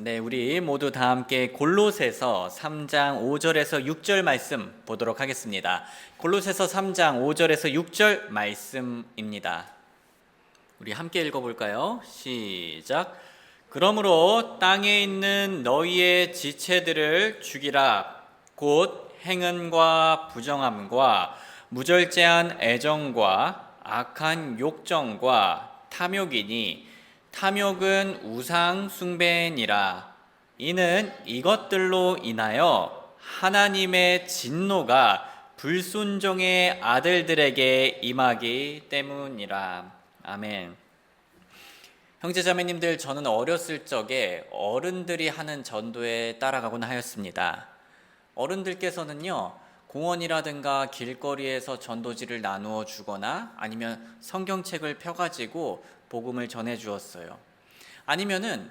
네, 우리 모두 다 함께 골로새서 3장 5절에서 6절 말씀 보도록 하겠습니다. 골로새서 3장 5절에서 6절 말씀입니다. 우리 함께 읽어볼까요? 시작. 그러므로 땅에 있는 너희의 지체들을 죽이라. 곧 행은과 부정함과 무절제한 애정과 악한 욕정과 탐욕이니 탐욕은 우상 숭배니라. 이는 이것들로 인하여 하나님의 진노가 불순종의 아들들에게 임하기 때문이라. 아멘. 형제자매님들, 저는 어렸을 적에 어른들이 하는 전도에 따라가곤 하였습니다. 어른들께서는요, 공원이라든가 길거리에서 전도지를 나누어 주거나 아니면 성경책을 펴가지고 복음을 전해 주었어요. 아니면은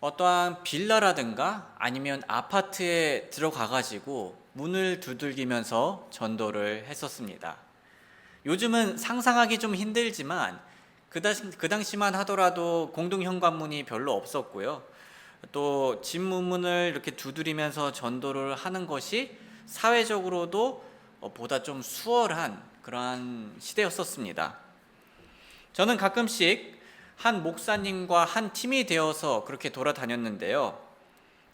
어떠한 빌라라든가 아니면 아파트에 들어가가지고 문을 두들기면서 전도를 했었습니다. 요즘은 상상하기 좀 힘들지만 그 당시만 하더라도 공동 현관문이 별로 없었고요. 또 집 문을 이렇게 두드리면서 전도를 하는 것이 사회적으로도 보다 좀 수월한 그러한 시대였었습니다. 저는 가끔씩 한 목사님과 한 팀이 되어서 그렇게 돌아다녔는데요.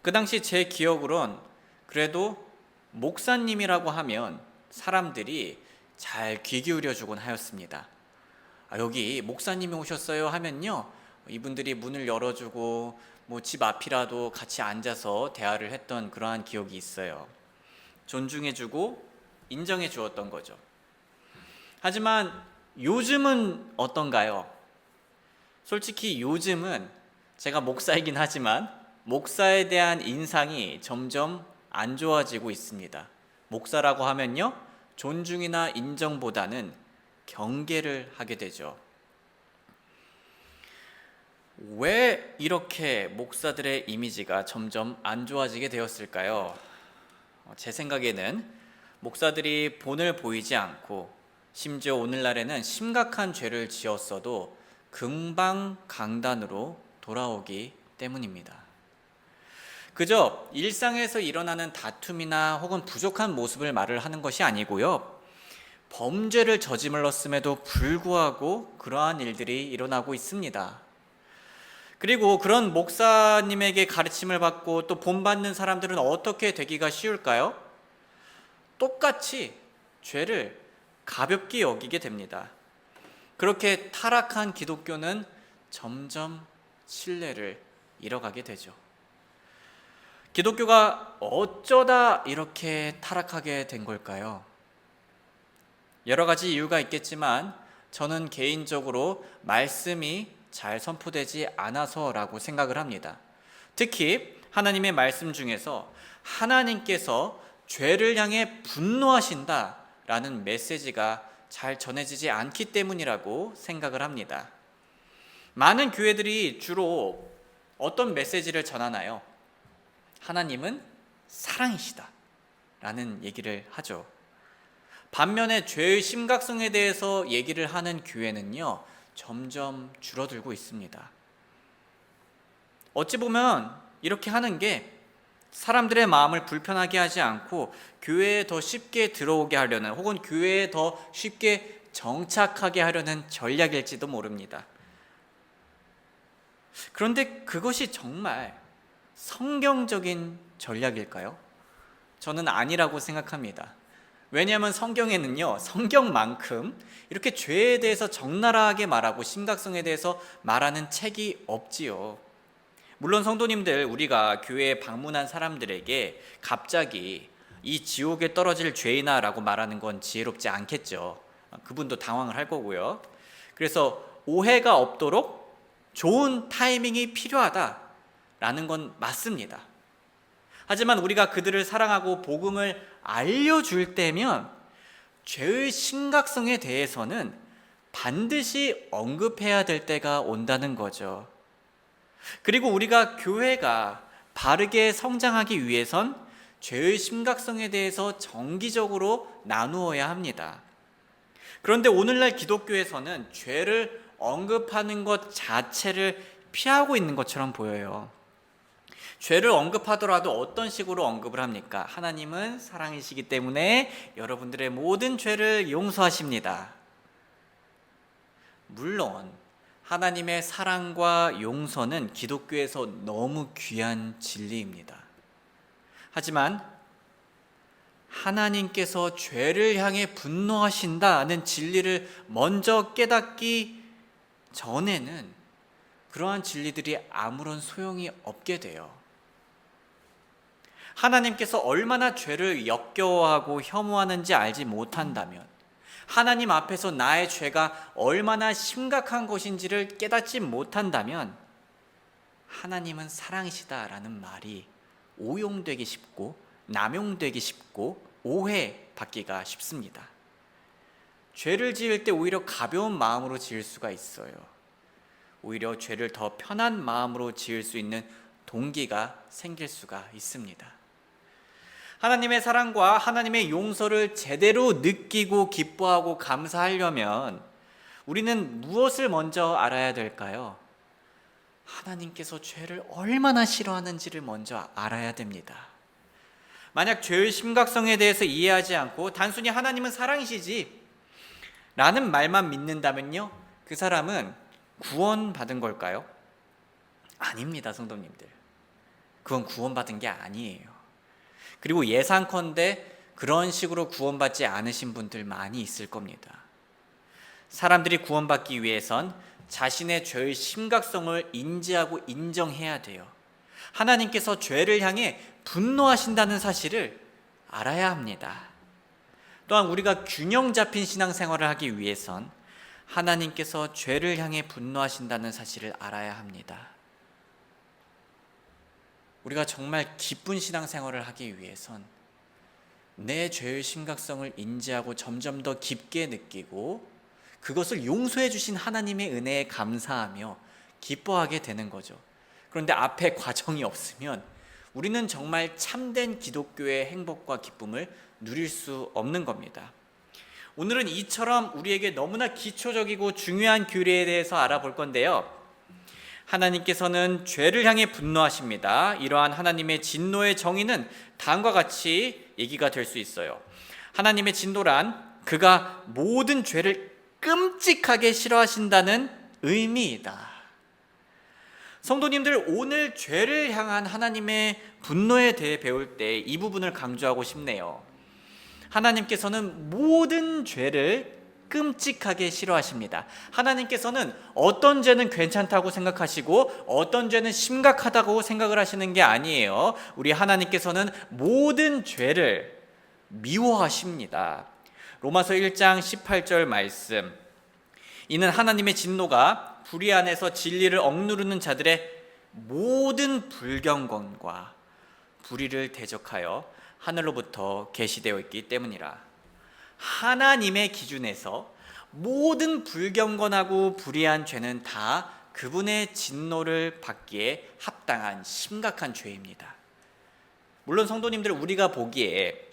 그 당시 제 기억으론 그래도 목사님이라고 하면 사람들이 잘 귀 기울여 주곤 하였습니다. 여기 목사님이 오셨어요 하면요, 이분들이 문을 열어주고 집 앞이라도 같이 앉아서 대화를 했던 그러한 기억이 있어요. 존중해주고 인정해 주었던 거죠. 하지만 요즘은 어떤가요? 솔직히 요즘은 제가 목사이긴 하지만 목사에 대한 인상이 점점 안 좋아지고 있습니다. 목사라고 하면요, 존중이나 인정보다는 경계를 하게 되죠. 왜 이렇게 목사들의 이미지가 점점 안 좋아지게 되었을까요? 제 생각에는 목사들이 본을 보이지 않고 심지어 오늘날에는 심각한 죄를 지었어도 금방 강단으로 돌아오기 때문입니다. 그저 일상에서 일어나는 다툼이나 혹은 부족한 모습을 말을 하는 것이 아니고요, 범죄를 저질렀음에도 불구하고 그러한 일들이 일어나고 있습니다. 그리고 그런 목사님에게 가르침을 받고 또 본받는 사람들은 어떻게 되기가 쉬울까요? 똑같이 죄를 가볍게 여기게 됩니다. 그렇게 타락한 기독교는 점점 신뢰를 잃어가게 되죠. 기독교가 어쩌다 이렇게 타락하게 된 걸까요? 여러 가지 이유가 있겠지만 저는 개인적으로 말씀이 잘 선포되지 않아서라고 생각을 합니다. 특히 하나님의 말씀 중에서 하나님께서 죄를 향해 분노하신다라는 메시지가 잘 전해지지 않기 때문이라고 생각을 합니다. 많은 교회들이 주로 어떤 메시지를 전하나요? 하나님은 사랑이시다 라는 얘기를 하죠. 반면에 죄의 심각성에 대해서 얘기를 하는 교회는요, 점점 줄어들고 있습니다. 어찌 보면 이렇게 하는 게 사람들의 마음을 불편하게 하지 않고 교회에 더 쉽게 들어오게 하려는, 혹은 교회에 더 쉽게 정착하게 하려는 전략일지도 모릅니다. 그런데 그것이 정말 성경적인 전략일까요? 저는 아니라고 생각합니다. 왜냐하면 성경에는요, 성경만큼 이렇게 죄에 대해서 적나라하게 말하고 심각성에 대해서 말하는 책이 없지요. 물론 성도님들, 우리가 교회에 방문한 사람들에게 갑자기 이 지옥에 떨어질 죄이나 라고 말하는 건 지혜롭지 않겠죠. 그분도 당황을 할 거고요. 그래서 오해가 없도록 좋은 타이밍이 필요하다라는 건 맞습니다. 하지만 우리가 그들을 사랑하고 복음을 알려줄 때면 죄의 심각성에 대해서는 반드시 언급해야 될 때가 온다는 거죠. 그리고 우리가 교회가 바르게 성장하기 위해선 죄의 심각성에 대해서 정기적으로 나누어야 합니다. 그런데 오늘날 기독교에서는 죄를 언급하는 것 자체를 피하고 있는 것처럼 보여요. 죄를 언급하더라도 어떤 식으로 언급을 합니까? 하나님은 사랑이시기 때문에 여러분들의 모든 죄를 용서하십니다. 물론 하나님의 사랑과 용서는 기독교에서 너무 귀한 진리입니다. 하지만 하나님께서 죄를 향해 분노하신다는 진리를 먼저 깨닫기 전에는 그러한 진리들이 아무런 소용이 없게 돼요. 하나님께서 얼마나 죄를 역겨워하고 혐오하는지 알지 못한다면, 하나님 앞에서 나의 죄가 얼마나 심각한 것인지를 깨닫지 못한다면, 하나님은 사랑이시다라는 말이 오용되기 쉽고 남용되기 쉽고 오해받기가 쉽습니다. 죄를 지을 때 오히려 가벼운 마음으로 지을 수가 있어요. 오히려 죄를 더 편한 마음으로 지을 수 있는 동기가 생길 수가 있습니다. 하나님의 사랑과 하나님의 용서를 제대로 느끼고 기뻐하고 감사하려면 우리는 무엇을 먼저 알아야 될까요? 하나님께서 죄를 얼마나 싫어하는지를 먼저 알아야 됩니다. 만약 죄의 심각성에 대해서 이해하지 않고 단순히 하나님은 사랑이시지 라는 말만 믿는다면요, 그 사람은 구원받은 걸까요? 아닙니다, 성도님들. 그건 구원받은 게 아니에요. 그리고 예상컨대 그런 식으로 구원받지 않으신 분들 많이 있을 겁니다. 사람들이 구원받기 위해선 자신의 죄의 심각성을 인지하고 인정해야 돼요. 하나님께서 죄를 향해 분노하신다는 사실을 알아야 합니다. 또한 우리가 균형 잡힌 신앙생활을 하기 위해선 하나님께서 죄를 향해 분노하신다는 사실을 알아야 합니다. 우리가 정말 기쁜 신앙생활을 하기 위해선 내 죄의 심각성을 인지하고 점점 더 깊게 느끼고 그것을 용서해 주신 하나님의 은혜에 감사하며 기뻐하게 되는 거죠. 그런데 앞에 과정이 없으면 우리는 정말 참된 기독교의 행복과 기쁨을 누릴 수 없는 겁니다. 오늘은 이처럼 우리에게 너무나 기초적이고 중요한 규례에 대해서 알아볼 건데요. 하나님께서는 죄를 향해 분노하십니다. 이러한 하나님의 진노의 정의는 다음과 같이 얘기가 될 수 있어요. 하나님의 진노란 그가 모든 죄를 끔찍하게 싫어하신다는 의미이다. 성도님들, 오늘 죄를 향한 하나님의 분노에 대해 배울 때 이 부분을 강조하고 싶네요. 하나님께서는 모든 죄를 끔찍하게 싫어하십니다. 하나님께서는 어떤 죄는 괜찮다고 생각하시고 어떤 죄는 심각하다고 생각을 하시는 게 아니에요. 우리 하나님께서는 모든 죄를 미워하십니다. 로마서 1장 18절 말씀. 이는 하나님의 진노가 불의 안에서 진리를 억누르는 자들의 모든 불경건과 불의를 대적하여 하늘로부터 계시되어 있기 때문이라. 하나님의 기준에서 모든 불경건하고 불의한 죄는 다 그분의 진노를 받기에 합당한 심각한 죄입니다. 물론 성도님들, 우리가 보기에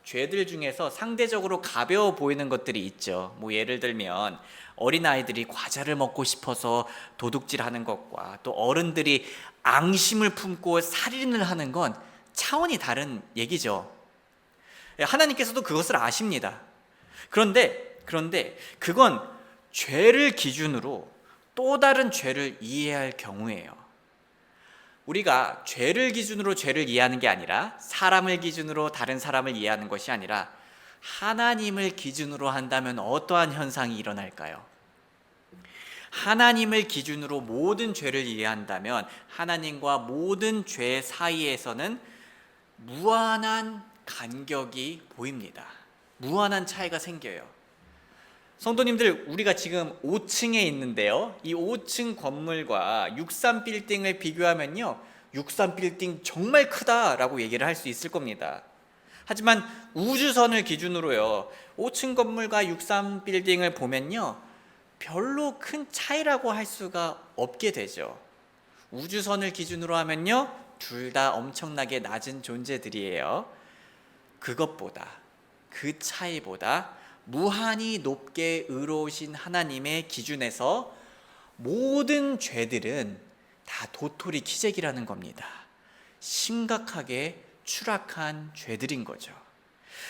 죄들 중에서 상대적으로 가벼워 보이는 것들이 있죠. 예를 들면 어린아이들이 과자를 먹고 싶어서 도둑질하는 것과 또 어른들이 앙심을 품고 살인을 하는 건 차원이 다른 얘기죠. 하나님께서도 그것을 아십니다. 그런데 그건 죄를 기준으로 또 다른 죄를 이해할 경우예요. 우리가 죄를 기준으로 죄를 이해하는 게 아니라 사람을 기준으로 다른 사람을 이해하는 것이 아니라 하나님을 기준으로 한다면 어떠한 현상이 일어날까요? 하나님을 기준으로 모든 죄를 이해한다면 하나님과 모든 죄 사이에서는 무한한 간격이 보입니다. 무한한 차이가 생겨요. 성도님들, 우리가 지금 5층에 있는데요, 이 5층 건물과 63빌딩을 비교하면요, 63빌딩 정말 크다라고 얘기를 할 수 있을 겁니다. 하지만 우주선을 기준으로요, 5층 건물과 63빌딩을 보면요, 별로 큰 차이라고 할 수가 없게 되죠. 우주선을 기준으로 하면요, 둘 다 엄청나게 낮은 존재들이에요. 그것보다, 그 차이보다 무한히 높게 의로우신 하나님의 기준에서 모든 죄들은 다 도토리 키재기라는 겁니다. 심각하게 추락한 죄들인 거죠.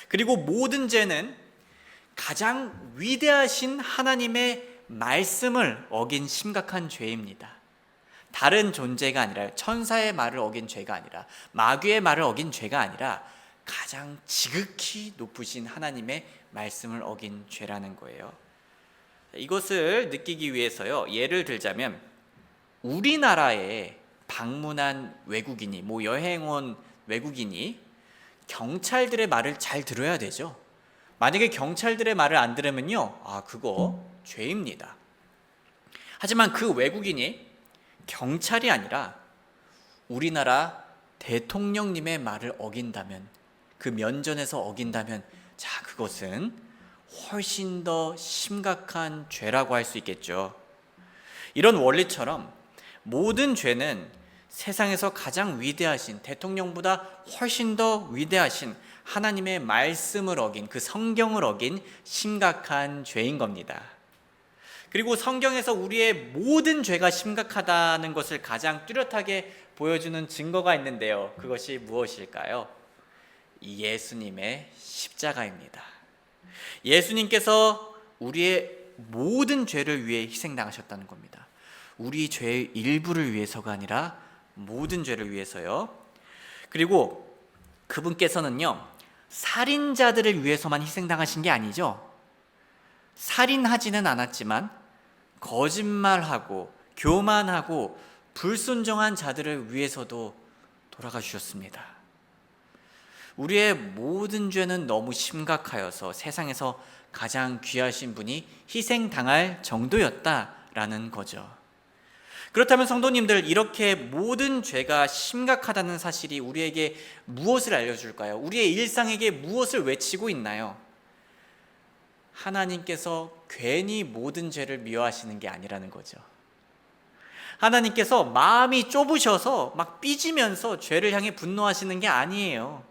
그리고 모든 죄는 가장 위대하신 하나님의 말씀을 어긴 심각한 죄입니다. 다른 존재가 아니라, 천사의 말을 어긴 죄가 아니라, 마귀의 말을 어긴 죄가 아니라 가장 지극히 높으신 하나님의 말씀을 어긴 죄라는 거예요. 이것을 느끼기 위해서요, 예를 들자면 우리나라에 방문한 외국인이, 여행 온 외국인이 경찰들의 말을 잘 들어야 되죠. 만약에 경찰들의 말을 안 들으면요, 그거 죄입니다. 하지만 그 외국인이 경찰이 아니라 우리나라 대통령님의 말을 어긴다면, 그 면전에서 어긴다면, 자, 그것은 훨씬 더 심각한 죄라고 할 수 있겠죠. 이런 원리처럼 모든 죄는 세상에서 가장 위대하신, 대통령보다 훨씬 더 위대하신 하나님의 말씀을 어긴, 그 성경을 어긴 심각한 죄인 겁니다. 그리고 성경에서 우리의 모든 죄가 심각하다는 것을 가장 뚜렷하게 보여주는 증거가 있는데요, 그것이 무엇일까요? 예수님의 십자가입니다. 예수님께서 우리의 모든 죄를 위해 희생당하셨다는 겁니다. 우리 죄의 일부를 위해서가 아니라 모든 죄를 위해서요. 그리고 그분께서는요, 살인자들을 위해서만 희생당하신 게 아니죠. 살인하지는 않았지만 거짓말하고 교만하고 불순종한 자들을 위해서도 돌아가 주셨습니다. 우리의 모든 죄는 너무 심각하여서 세상에서 가장 귀하신 분이 희생당할 정도였다라는 거죠. 그렇다면 성도님들, 이렇게 모든 죄가 심각하다는 사실이 우리에게 무엇을 알려줄까요? 우리의 일상에게 무엇을 외치고 있나요? 하나님께서 괜히 모든 죄를 미워하시는 게 아니라는 거죠. 하나님께서 마음이 좁으셔서 막 삐지면서 죄를 향해 분노하시는 게 아니에요.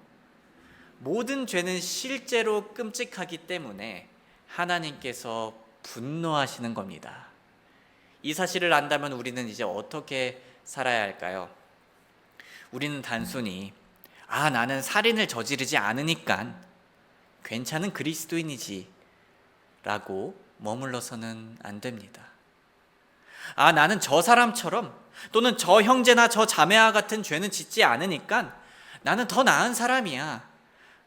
모든 죄는 실제로 끔찍하기 때문에 하나님께서 분노하시는 겁니다. 이 사실을 안다면 우리는 이제 어떻게 살아야 할까요? 우리는 단순히 나는 살인을 저지르지 않으니까 괜찮은 그리스도인이지 라고 머물러서는 안 됩니다. 나는 저 사람처럼, 또는 저 형제나 저 자매와 같은 죄는 짓지 않으니까 나는 더 나은 사람이야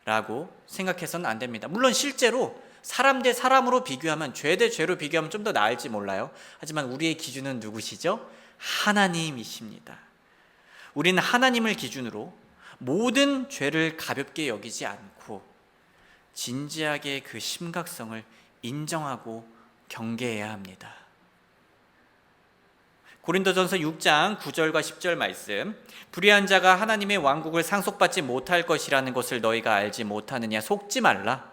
라고 생각해서는 안 됩니다. 물론 실제로 사람 대 사람으로 비교하면, 죄 대 죄로 비교하면 좀 더 나을지 몰라요. 하지만 우리의 기준은 누구시죠? 하나님이십니다. 우리는 하나님을 기준으로 모든 죄를 가볍게 여기지 않고 진지하게 그 심각성을 인정하고 경계해야 합니다. 고린도전서 6장 9절과 10절 말씀, 불의한 자가 하나님의 왕국을 상속받지 못할 것이라는 것을 너희가 알지 못하느냐? 속지 말라.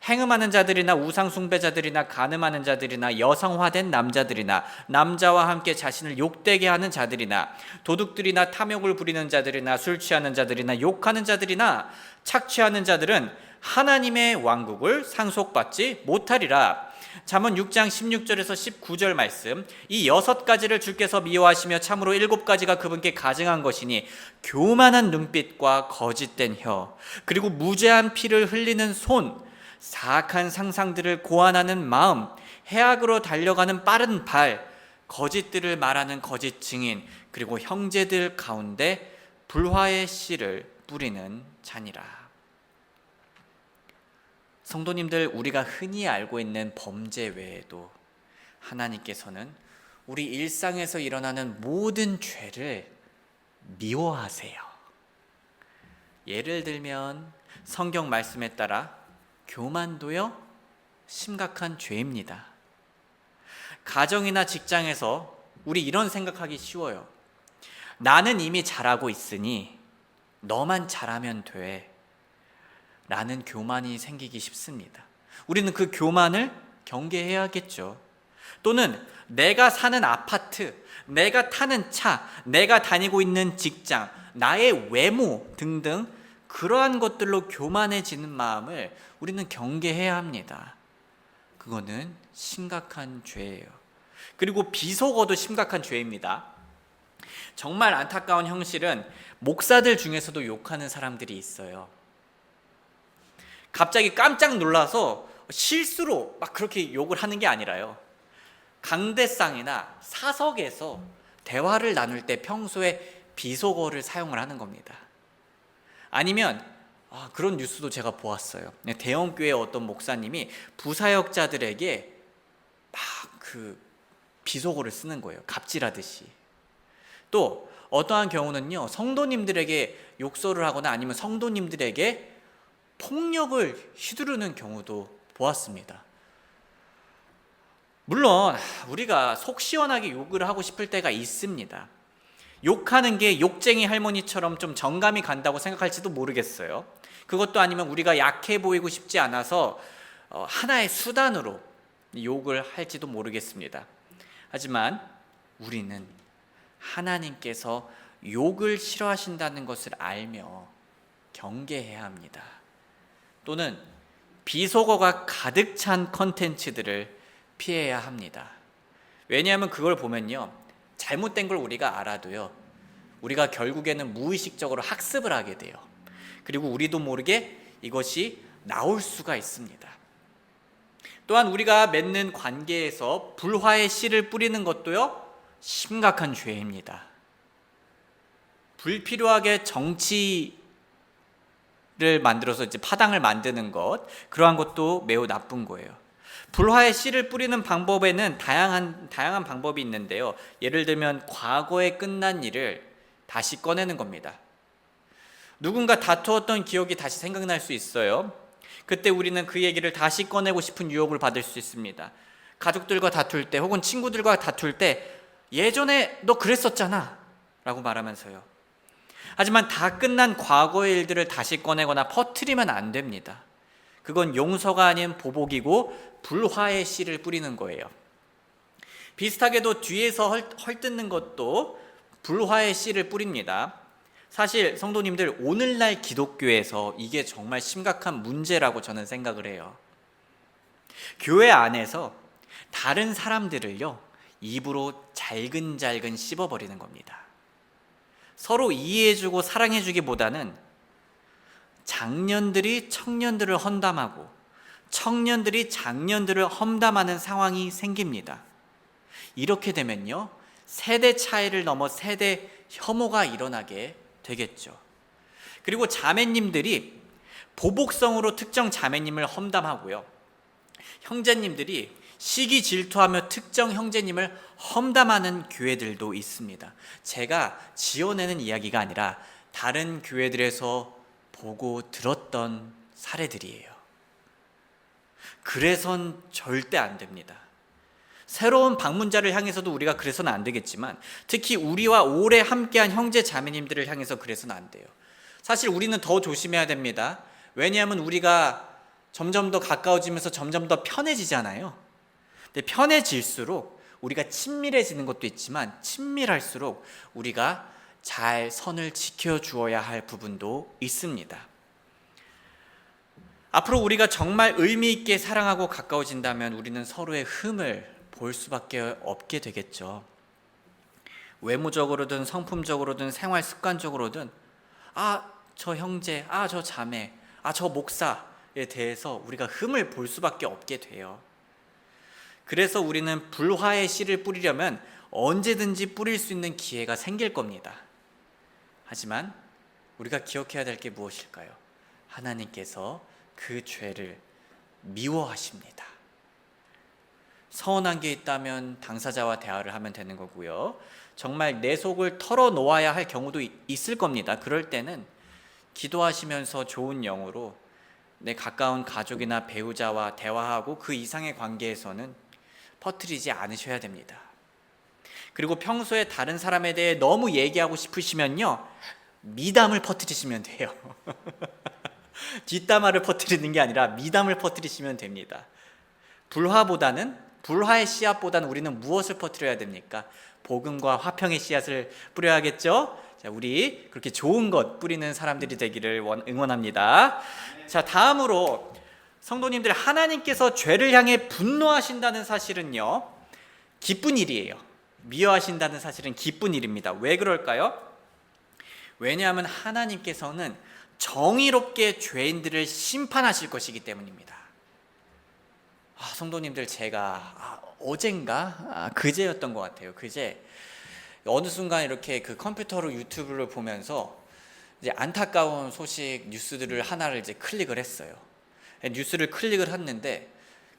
행음하는 자들이나 우상 숭배자들이나 간음하는 자들이나 여성화된 남자들이나 남자와 함께 자신을 욕되게 하는 자들이나 도둑들이나 탐욕을 부리는 자들이나 술 취하는 자들이나 욕하는 자들이나 착취하는 자들은 하나님의 왕국을 상속받지 못하리라. 잠언 6장 16절에서 19절 말씀, 이 6가지를 주께서 미워하시며 참으로 7가지가 그분께 가증한 것이니 교만한 눈빛과 거짓된 혀, 그리고 무죄한 피를 흘리는 손, 사악한 상상들을 고안하는 마음, 해악으로 달려가는 빠른 발, 거짓들을 말하는 거짓 증인, 그리고 형제들 가운데 불화의 씨를 뿌리는 자니라. 성도님들, 우리가 흔히 알고 있는 범죄 외에도 하나님께서는 우리 일상에서 일어나는 모든 죄를 미워하세요. 예를 들면 성경 말씀에 따라 교만도요, 심각한 죄입니다. 가정이나 직장에서 우리 이런 생각하기 쉬워요. 나는 이미 잘하고 있으니 너만 잘하면 돼 라는 교만이 생기기 쉽습니다. 우리는 그 교만을 경계해야겠죠. 또는 내가 사는 아파트, 내가 타는 차, 내가 다니고 있는 직장, 나의 외모 등등 그러한 것들로 교만해지는 마음을 우리는 경계해야 합니다. 그거는 심각한 죄예요. 그리고 비속어도 심각한 죄입니다. 정말 안타까운 현실은 목사들 중에서도 욕하는 사람들이 있어요. 갑자기 깜짝 놀라서 실수로 막 그렇게 욕을 하는 게 아니라요, 강대상이나 사석에서 대화를 나눌 때 평소에 비속어를 사용을 하는 겁니다. 아니면 그런 뉴스도 제가 보았어요. 대형교회 어떤 목사님이 부사역자들에게 막 비속어를 쓰는 거예요. 갑질하듯이. 또 어떠한 경우는요, 성도님들에게 욕설을 하거나 아니면 성도님들에게 폭력을 휘두르는 경우도 보았습니다. 물론 우리가 속 시원하게 욕을 하고 싶을 때가 있습니다. 욕하는 게 욕쟁이 할머니처럼 좀 정감이 간다고 생각할지도 모르겠어요. 그것도 아니면 우리가 약해 보이고 싶지 않아서 하나의 수단으로 욕을 할지도 모르겠습니다. 하지만 우리는 하나님께서 욕을 싫어하신다는 것을 알며 경계해야 합니다. 또는 비속어가 가득 찬 컨텐츠들을 피해야 합니다. 왜냐하면 그걸 보면요, 잘못된 걸 우리가 알아도요, 우리가 결국에는 무의식적으로 학습을 하게 돼요. 그리고 우리도 모르게 이것이 나올 수가 있습니다. 또한 우리가 맺는 관계에서 불화의 씨를 뿌리는 것도요, 심각한 죄입니다. 불필요하게 정치를 만들어서 이제 파당을 만드는 것, 그러한 것도 매우 나쁜 거예요. 불화의 씨를 뿌리는 방법에는 다양한 방법이 있는데요, 예를 들면 과거에 끝난 일을 다시 꺼내는 겁니다. 누군가 다투었던 기억이 다시 생각날 수 있어요. 그때 우리는 그 얘기를 다시 꺼내고 싶은 유혹을 받을 수 있습니다. 가족들과 다툴 때 혹은 친구들과 다툴 때 예전에 너 그랬었잖아 라고 말하면서요. 하지만 다 끝난 과거의 일들을 다시 꺼내거나 퍼뜨리면 안 됩니다. 그건 용서가 아닌 보복이고 불화의 씨를 뿌리는 거예요. 비슷하게도 뒤에서 헐뜯는 것도 불화의 씨를 뿌립니다. 사실 성도님들, 오늘날 기독교에서 이게 정말 심각한 문제라고 저는 생각을 해요. 교회 안에서 다른 사람들을요, 입으로 잘근잘근 씹어버리는 겁니다. 서로 이해해주고 사랑해주기보다는 장년들이 청년들을 험담하고 청년들이 장년들을 험담하는 상황이 생깁니다. 이렇게 되면요, 세대 차이를 넘어 세대 혐오가 일어나게 되겠죠. 그리고 자매님들이 보복성으로 특정 자매님을 험담하고요, 형제님들이 시기 질투하며 특정 형제님을 험담하는 교회들도 있습니다. 제가 지어내는 이야기가 아니라 다른 교회들에서 보고 들었던 사례들이에요. 그래선 절대 안 됩니다. 새로운 방문자를 향해서도 우리가 그래서는 안 되겠지만, 특히 우리와 오래 함께한 형제 자매님들을 향해서 그래서는 안 돼요. 사실 우리는 더 조심해야 됩니다. 왜냐하면 우리가 점점 더 가까워지면서 점점 더 편해지잖아요. 근데 편해질수록 우리가 친밀해지는 것도 있지만, 친밀할수록 우리가 잘 선을 지켜주어야 할 부분도 있습니다. 앞으로 우리가 정말 의미 있게 사랑하고 가까워진다면 우리는 서로의 흠을 볼 수밖에 없게 되겠죠. 외모적으로든 성품적으로든 생활 습관적으로든 저 형제, 저 자매, 저 목사에 대해서 우리가 흠을 볼 수밖에 없게 돼요. 그래서 우리는 불화의 씨를 뿌리려면 언제든지 뿌릴 수 있는 기회가 생길 겁니다. 하지만 우리가 기억해야 될 게 무엇일까요? 하나님께서 그 죄를 미워하십니다. 서운한 게 있다면 당사자와 대화를 하면 되는 거고요. 정말 내 속을 털어놓아야 할 경우도 있을 겁니다. 그럴 때는 기도하시면서 좋은 영으로 내 가까운 가족이나 배우자와 대화하고 그 이상의 관계에서는 퍼뜨리지 않으셔야 됩니다. 그리고 평소에 다른 사람에 대해 너무 얘기하고 싶으시면요, 미담을 퍼뜨리시면 돼요. 뒷담화를 퍼뜨리는 게 아니라 미담을 퍼뜨리시면 됩니다. 불화의 씨앗보다는 우리는 무엇을 퍼뜨려야 됩니까? 복음과 화평의 씨앗을 뿌려야겠죠? 자, 우리 그렇게 좋은 것 뿌리는 사람들이 되기를 응원합니다. 자, 다음으로 성도님들, 하나님께서 죄를 향해 분노하신다는 사실은요, 기쁜 일이에요. 미워하신다는 사실은 기쁜 일입니다. 왜 그럴까요? 왜냐하면 하나님께서는 정의롭게 죄인들을 심판하실 것이기 때문입니다. 성도님들, 제가 어젠가 그제였던 것 같아요. 그제 어느 순간 이렇게 그 컴퓨터로 유튜브를 보면서 이제 안타까운 소식 뉴스들을 하나를 이제 클릭을 했어요. 뉴스를 클릭을 했는데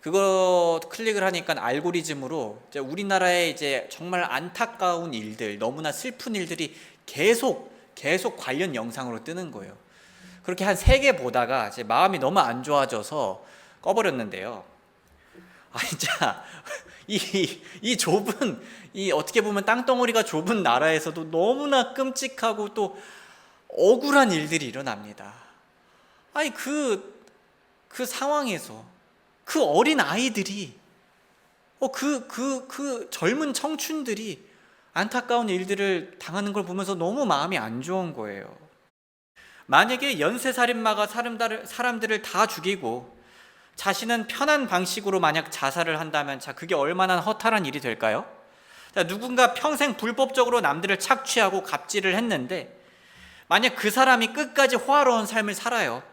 그거 클릭을 하니까 알고리즘으로 이제 우리나라의 이제 정말 안타까운 일들, 너무나 슬픈 일들이 계속 관련 영상으로 뜨는 거예요. 그렇게 한 3개 보다가 제 마음이 너무 안 좋아져서 꺼버렸는데요. 진짜 이 좁은, 어떻게 보면 땅덩어리가 좁은 나라에서도 너무나 끔찍하고 또 억울한 일들이 일어납니다. 그 상황에서 그 어린 아이들이, 그 젊은 청춘들이 안타까운 일들을 당하는 걸 보면서 너무 마음이 안 좋은 거예요. 만약에 연쇄살인마가 사람들을 다 죽이고 자신은 편한 방식으로 만약 자살을 한다면 그게 얼마나 허탈한 일이 될까요? 누군가 평생 불법적으로 남들을 착취하고 갑질을 했는데 만약 그 사람이 끝까지 호화로운 삶을 살아요.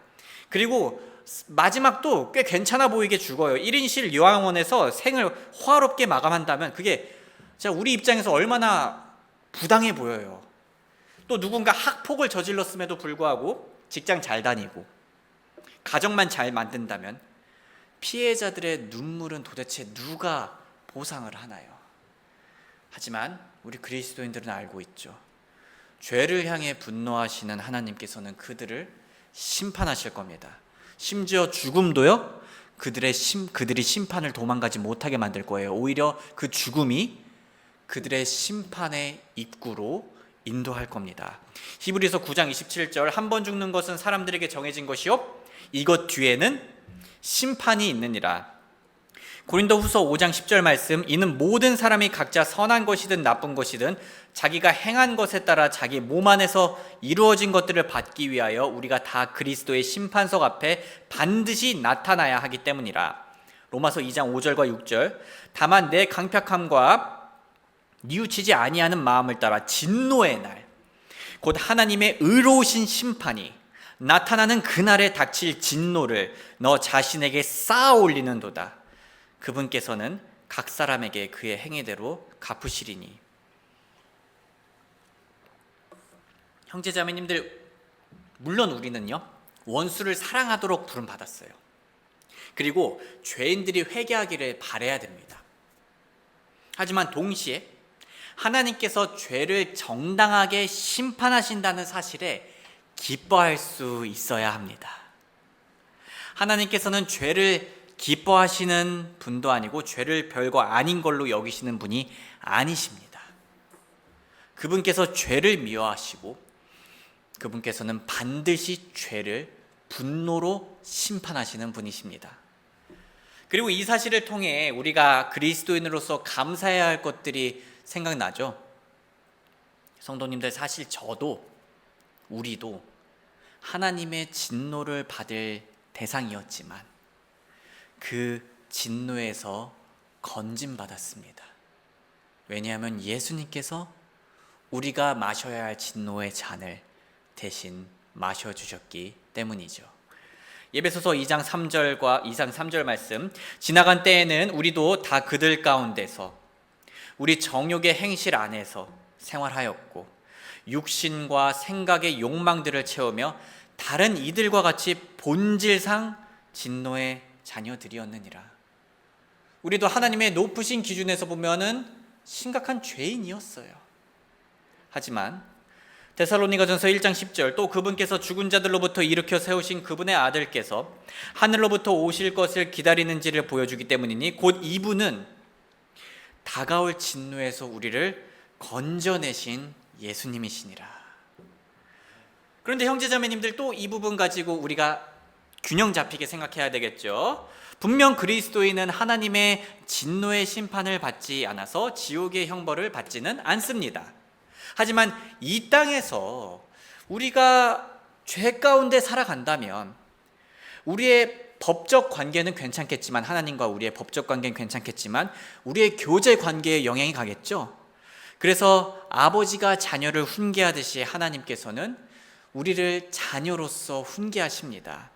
그리고 마지막도 꽤 괜찮아 보이게 죽어요. 1인실 요양원에서 생을 호화롭게 마감한다면 그게 우리 입장에서 얼마나 부당해 보여요. 또 누군가 학폭을 저질렀음에도 불구하고 직장 잘 다니고 가정만 잘 만든다면 피해자들의 눈물은 도대체 누가 보상을 하나요? 하지만 우리 그리스도인들은 알고 있죠. 죄를 향해 분노하시는 하나님께서는 그들을 심판하실 겁니다. 심지어 죽음도요, 그들이 심판을 도망가지 못하게 만들 거예요. 오히려 그 죽음이 그들의 심판의 입구로 인도할 겁니다. 히브리서 9장 27절, 한 번 죽는 것은 사람들에게 정해진 것이요 이것 뒤에는 심판이 있느니라. 고린도후서 5장 10절 말씀, 이는 모든 사람이 각자 선한 것이든 나쁜 것이든 자기가 행한 것에 따라 자기 몸 안에서 이루어진 것들을 받기 위하여 우리가 다 그리스도의 심판석 앞에 반드시 나타나야 하기 때문이라. 로마서 2장 5절과 6절, 다만 내 강팍함과 뉘우치지 아니하는 마음을 따라 진노의 날, 곧 하나님의 의로우신 심판이 나타나는 그날에 닥칠 진노를 너 자신에게 쌓아 올리는도다. 그분께서는 각 사람에게 그의 행위대로 갚으시리니. 형제자매님들, 물론 우리는요 원수를 사랑하도록 부름받았어요. 그리고 죄인들이 회개하기를 바라야 됩니다. 하지만 동시에 하나님께서 죄를 정당하게 심판하신다는 사실에 기뻐할 수 있어야 합니다. 하나님께서는 죄를 기뻐하시는 분도 아니고 죄를 별거 아닌 걸로 여기시는 분이 아니십니다. 그분께서 죄를 미워하시고 그분께서는 반드시 죄를 분노로 심판하시는 분이십니다. 그리고 이 사실을 통해 우리가 그리스도인으로서 감사해야 할 것들이 생각나죠. 성도님들, 사실 저도 우리도 하나님의 진노를 받을 대상이었지만 그 진노에서 건진받았습니다. 왜냐하면 예수님께서 우리가 마셔야 할 진노의 잔을 대신 마셔주셨기 때문이죠. 에베소서 2장 3절 말씀, 지나간 때에는 우리도 다 그들 가운데서 우리 정욕의 행실 안에서 생활하였고 육신과 생각의 욕망들을 채우며 다른 이들과 같이 본질상 진노의 자녀들이었느니라. 우리도 하나님의 높으신 기준에서 보면은 심각한 죄인이었어요. 하지만 데살로니가전서 1장 10절, 또 그분께서 죽은 자들로부터 일으켜 세우신 그분의 아들께서 하늘로부터 오실 것을 기다리는지를 보여주기 때문이니 곧 이분은 다가올 진노에서 우리를 건져내신 예수님이시니라. 그런데 형제자매님들, 또 이 부분 가지고 우리가 균형 잡히게 생각해야 되겠죠. 분명 그리스도인은 하나님의 진노의 심판을 받지 않아서 지옥의 형벌을 받지는 않습니다. 하지만 이 땅에서 우리가 죄 가운데 살아간다면 우리의 법적 관계는 괜찮겠지만, 하나님과 우리의 법적 관계는 괜찮겠지만 우리의 교제 관계에 영향이 가겠죠. 그래서 아버지가 자녀를 훈계하듯이 하나님께서는 우리를 자녀로서 훈계하십니다.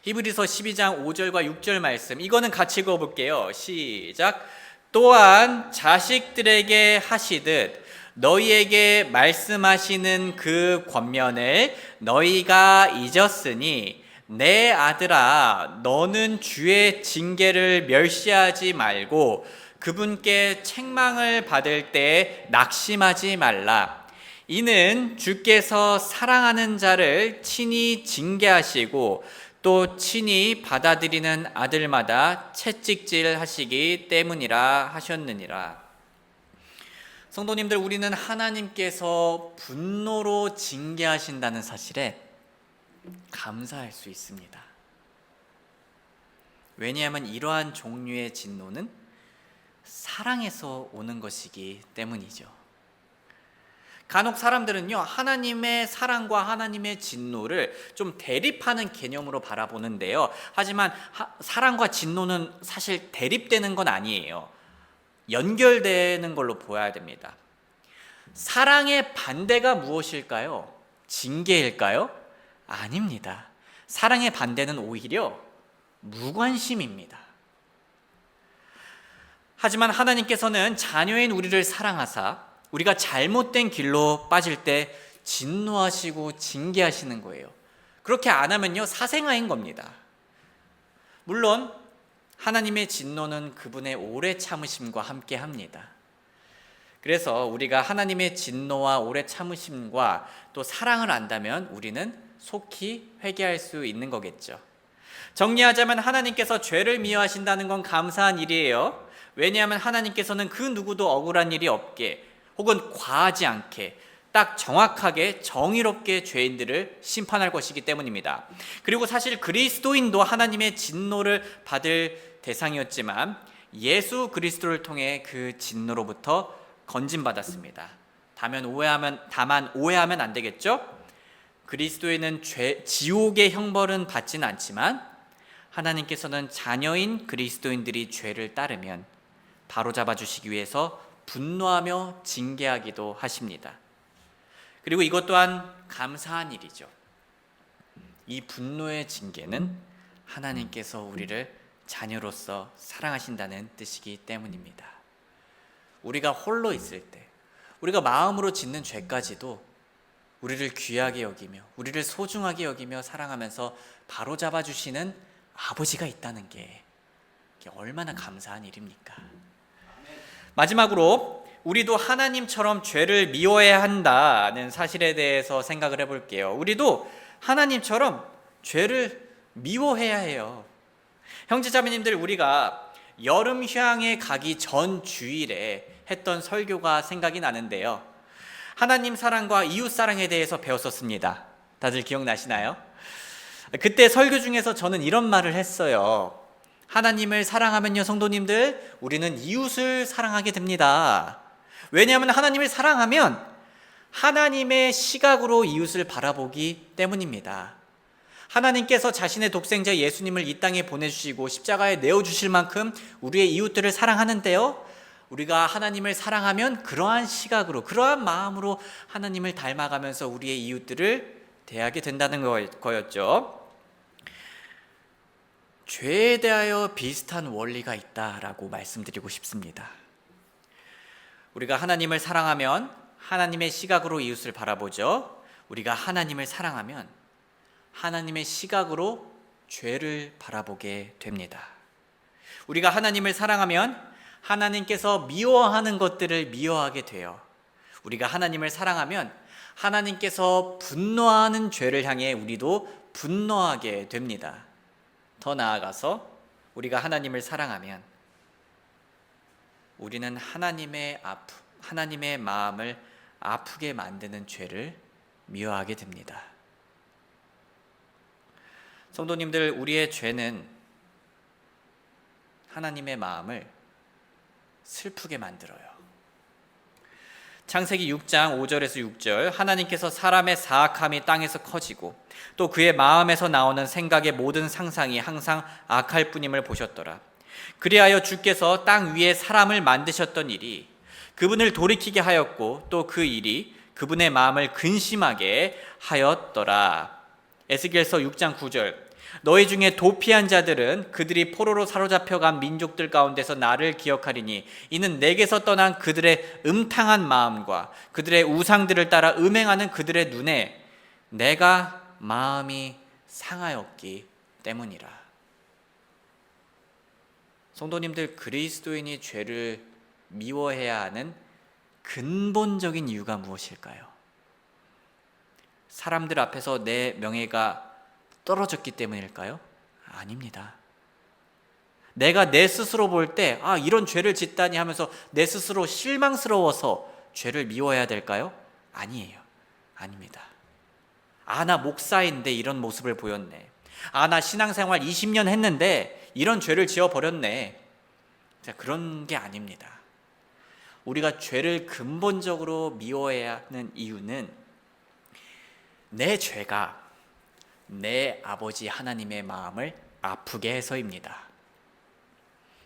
히브리서 12장 5절과 6절 말씀, 이거는 같이 읽어볼게요. 시작. 또한 자식들에게 하시듯 너희에게 말씀하시는 그 권면을 너희가 잊었으니 내 아들아, 너는 주의 징계를 멸시하지 말고 그분께 책망을 받을 때 낙심하지 말라. 이는 주께서 사랑하는 자를 친히 징계하시고 또 친히 받아들이는 아들마다 채찍질 하시기 때문이라 하셨느니라. 성도님들, 우리는 하나님께서 분노로 징계하신다는 사실에 감사할 수 있습니다. 왜냐하면 이러한 종류의 진노는 사랑에서 오는 것이기 때문이죠. 간혹 사람들은요, 하나님의 사랑과 하나님의 진노를 좀 대립하는 개념으로 바라보는데요. 하지만 사랑과 진노는 사실 대립되는 건 아니에요. 연결되는 걸로 보아야 됩니다. 사랑의 반대가 무엇일까요? 징계일까요? 아닙니다. 사랑의 반대는 오히려 무관심입니다. 하지만 하나님께서는 자녀인 우리를 사랑하사 우리가 잘못된 길로 빠질 때 진노하시고 징계하시는 거예요. 그렇게 안 하면요, 사생아인 겁니다. 물론 하나님의 진노는 그분의 오래 참으심과 함께 합니다. 그래서 우리가 하나님의 진노와 오래 참으심과 또 사랑을 안다면 우리는 속히 회개할 수 있는 거겠죠. 정리하자면 하나님께서 죄를 미워하신다는 건 감사한 일이에요. 왜냐하면 하나님께서는 그 누구도 억울한 일이 없게 혹은 과하지 않게 딱 정확하게 정의롭게 죄인들을 심판할 것이기 때문입니다. 그리고 사실 그리스도인도 하나님의 진노를 받을 대상이었지만 예수 그리스도를 통해 그 진노로부터 건진받았습니다. 다만 오해하면 안 되겠죠? 그리스도인은 지옥의 형벌은 받지는 않지만 하나님께서는 자녀인 그리스도인들이 죄를 따르면 바로잡아 주시기 위해서 분노하며 징계하기도 하십니다. 그리고 이것 또한 감사한 일이죠. 이 분노의 징계는 하나님께서 우리를 자녀로서 사랑하신다는 뜻이기 때문입니다. 우리가 홀로 있을 때, 우리가 마음으로 짓는 죄까지도 우리를 귀하게 여기며 우리를 소중하게 여기며 사랑하면서 바로잡아 주시는 아버지가 있다는 게 얼마나 감사한 일입니까? 마지막으로 우리도 하나님처럼 죄를 미워해야 한다는 사실에 대해서 생각을 해볼게요. 우리도 하나님처럼 죄를 미워해야 해요. 형제자매님들, 우리가 여름 휴양에 가기 전 주일에 했던 설교가 생각이 나는데요. 하나님 사랑과 이웃 사랑에 대해서 배웠었습니다. 다들 기억나시나요? 그때 설교 중에서 저는 이런 말을 했어요. 하나님을 사랑하면요, 성도님들, 우리는 이웃을 사랑하게 됩니다. 왜냐하면 하나님을 사랑하면 하나님의 시각으로 이웃을 바라보기 때문입니다. 하나님께서 자신의 독생자 예수님을 이 땅에 보내주시고 십자가에 내어주실 만큼 우리의 이웃들을 사랑하는데요, 우리가 하나님을 사랑하면 그러한 시각으로, 그러한 마음으로 하나님을 닮아가면서 우리의 이웃들을 대하게 된다는 거였죠. 죄에 대하여 비슷한 원리가 있다라고 말씀드리고 싶습니다. 우리가 하나님을 사랑하면 하나님의 시각으로 이웃을 바라보죠. 우리가 하나님을 사랑하면 하나님의 시각으로 죄를 바라보게 됩니다. 우리가 하나님을 사랑하면 하나님께서 미워하는 것들을 미워하게 돼요. 우리가 하나님을 사랑하면 하나님께서 분노하는 죄를 향해 우리도 분노하게 됩니다. 더 나아가서 우리가 하나님을 사랑하면 우리는 하나님의 마음을 아프게 만드는 죄를 미워하게 됩니다. 성도님들, 우리의 죄는 하나님의 마음을 슬프게 만들어요. 창세기 6장 5절에서 6절, 하나님께서 사람의 사악함이 땅에서 커지고 또 그의 마음에서 나오는 생각의 모든 상상이 항상 악할 뿐임을 보셨더라. 그리하여 주께서 땅 위에 사람을 만드셨던 일이 그분을 돌이키게 하였고 또 그 일이 그분의 마음을 근심하게 하였더라. 에스겔서 6장 9절. 너희 중에 도피한 자들은 그들이 포로로 사로잡혀간 민족들 가운데서 나를 기억하리니 이는 내게서 떠난 그들의 음탕한 마음과 그들의 우상들을 따라 음행하는 그들의 눈에 내가 마음이 상하였기 때문이라. 성도님들, 그리스도인이 죄를 미워해야 하는 근본적인 이유가 무엇일까요? 사람들 앞에서 내 명예가 떨어졌기 때문일까요? 아닙니다. 내가 내 스스로 볼 때 이런 죄를 짓다니 하면서 내 스스로 실망스러워서 죄를 미워해야 될까요? 아니에요. 아닙니다. 나 목사인데 이런 모습을 보였네. 나 신앙생활 20년 했는데 이런 죄를 지어버렸네. 자, 그런 게 아닙니다. 우리가 죄를 근본적으로 미워해야 하는 이유는 내 죄가 내 아버지 하나님의 마음을 아프게 해서입니다.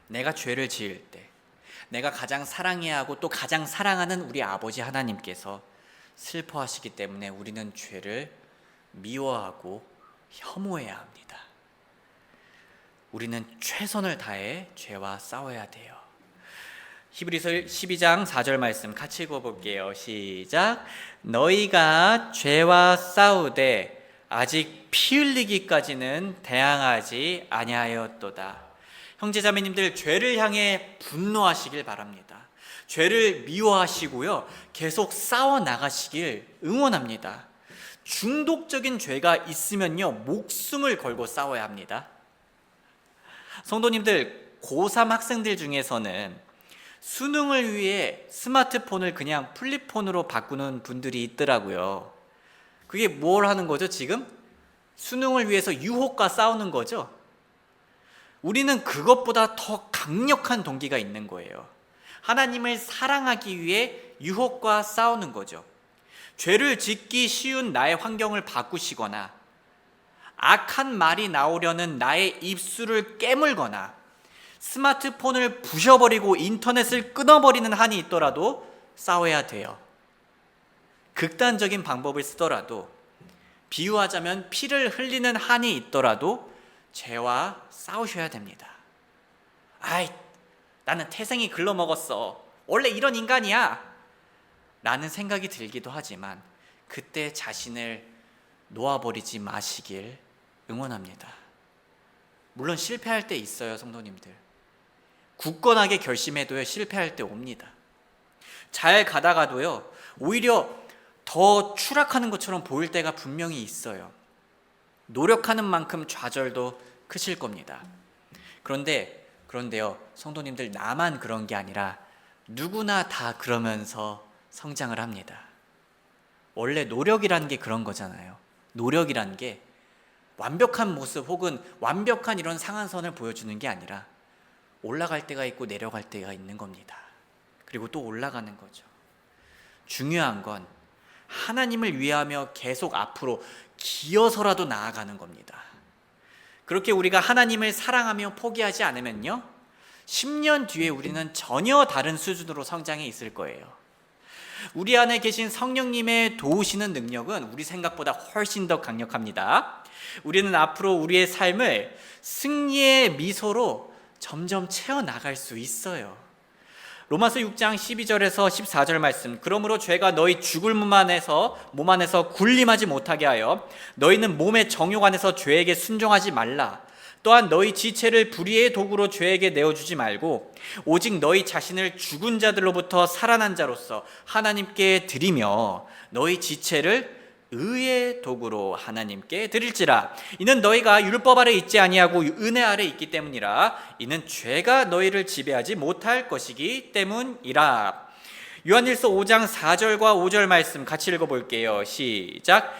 내가 죄를 지을 때 내가 가장 사랑해야 하고 또 가장 사랑하는 우리 아버지 하나님께서 슬퍼하시기 때문에 우리는 죄를 미워하고 혐오해야 합니다. 우리는 최선을 다해 죄와 싸워야 돼요. 히브리서 12장 4절 말씀 같이 읽어볼게요. 시작. 너희가 죄와 싸우되 아직 피 흘리기까지는 대항하지 아니하였도다. 형제자매님들, 죄를 향해 분노하시길 바랍니다. 죄를 미워하시고요, 계속 싸워 나가시길 응원합니다. 중독적인 죄가 있으면요, 목숨을 걸고 싸워야 합니다. 성도님들, 고3 학생들 중에서는 수능을 위해 스마트폰을 그냥 플립폰으로 바꾸는 분들이 있더라고요. 그게 뭘 하는 거죠, 지금? 수능을 위해서 유혹과 싸우는 거죠? 우리는 그것보다 더 강력한 동기가 있는 거예요. 하나님을 사랑하기 위해 유혹과 싸우는 거죠. 죄를 짓기 쉬운 나의 환경을 바꾸시거나 악한 말이 나오려는 나의 입술을 깨물거나 스마트폰을 부셔버리고 인터넷을 끊어버리는 한이 있더라도 싸워야 돼요. 극단적인 방법을 쓰더라도, 비유하자면 피를 흘리는 한이 있더라도 죄와 싸우셔야 됩니다. 나는 태생이 글러먹었어. 원래 이런 인간이야. 라는 생각이 들기도 하지만 그때 자신을 놓아버리지 마시길 응원합니다. 물론 실패할 때 있어요, 성도님들. 굳건하게 결심해도요, 실패할 때 옵니다. 잘 가다가도요, 오히려 더 추락하는 것처럼 보일 때가 분명히 있어요. 노력하는 만큼 좌절도 크실 겁니다. 그런데요, 성도님들, 나만 그런 게 아니라 누구나 다 그러면서 성장을 합니다. 원래 노력이라는 게 그런 거잖아요. 노력이라는 게 완벽한 모습 혹은 완벽한 이런 상한선을 보여주는 게 아니라 올라갈 때가 있고 내려갈 때가 있는 겁니다. 그리고 또 올라가는 거죠. 중요한 건 하나님을 위하며 계속 앞으로 기어서라도 나아가는 겁니다. 그렇게 우리가 하나님을 사랑하며 포기하지 않으면요, 10년 뒤에 우리는 전혀 다른 수준으로 성장해 있을 거예요. 우리 안에 계신 성령님의 도우시는 능력은 우리 생각보다 훨씬 더 강력합니다. 우리는 앞으로 우리의 삶을 승리의 미소로 점점 채워나갈 수 있어요. 로마서 6장 12절에서 14절 말씀. 그러므로 죄가 너희 죽을 몸 안에서 군림하지 못하게 하여 너희는 몸의 정욕 안에서 죄에게 순종하지 말라. 또한 너희 지체를 불의의 도구로 죄에게 내어주지 말고 오직 너희 자신을 죽은 자들로부터 살아난 자로서 하나님께 드리며 너희 지체를 의의 도구로 하나님께 드릴지라. 이는 너희가 율법 아래 있지 아니하고 은혜 아래 있기 때문이라. 이는 죄가 너희를 지배하지 못할 것이기 때문이라. 요한일서 5장 4절과 5절 말씀 같이 읽어볼게요. 시작.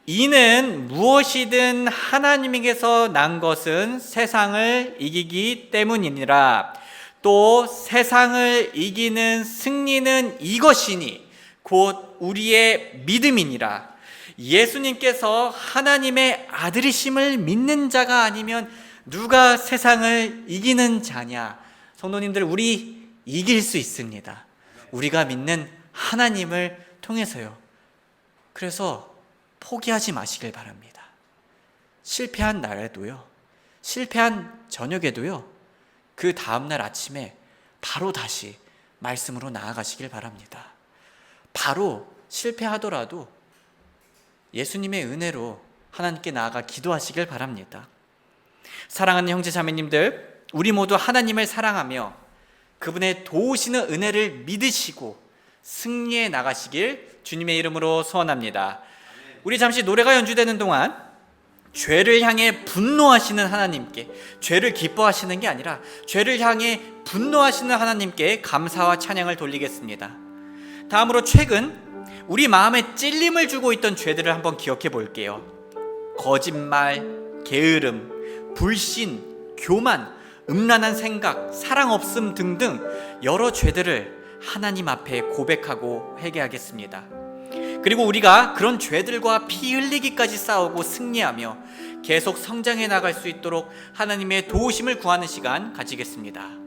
이는 무엇이든 하나님에게서 난 것은 세상을 이기기 때문이니라. 또 세상을 이기는 승리는 이것이니 곧 우리의 믿음이니라. 예수님께서 하나님의 아들이심을 믿는 자가 아니면 누가 세상을 이기는 자냐? 성도님들, 우리 이길 수 있습니다. 우리가 믿는 하나님을 통해서요. 그래서 포기하지 마시길 바랍니다. 실패한 날에도요, 실패한 저녁에도요, 그 다음날 아침에 바로 다시 말씀으로 나아가시길 바랍니다. 바로 실패하더라도 예수님의 은혜로 하나님께 나아가 기도하시길 바랍니다. 사랑하는 형제 자매님들, 우리 모두 하나님을 사랑하며 그분의 도우시는 은혜를 믿으시고 승리해 나가시길 주님의 이름으로 소원합니다. 우리 잠시 노래가 연주되는 동안 죄를 향해 분노하시는 하나님께, 죄를 기뻐하시는 게 아니라 죄를 향해 분노하시는 하나님께 감사와 찬양을 돌리겠습니다. 다음으로 최근 우리 마음에 찔림을 주고 있던 죄들을 한번 기억해 볼게요. 거짓말, 게으름, 불신, 교만, 음란한 생각, 사랑 없음 등등 여러 죄들을 하나님 앞에 고백하고 회개하겠습니다. 그리고 우리가 그런 죄들과 피 흘리기까지 싸우고 승리하며 계속 성장해 나갈 수 있도록 하나님의 도우심을 구하는 시간 가지겠습니다.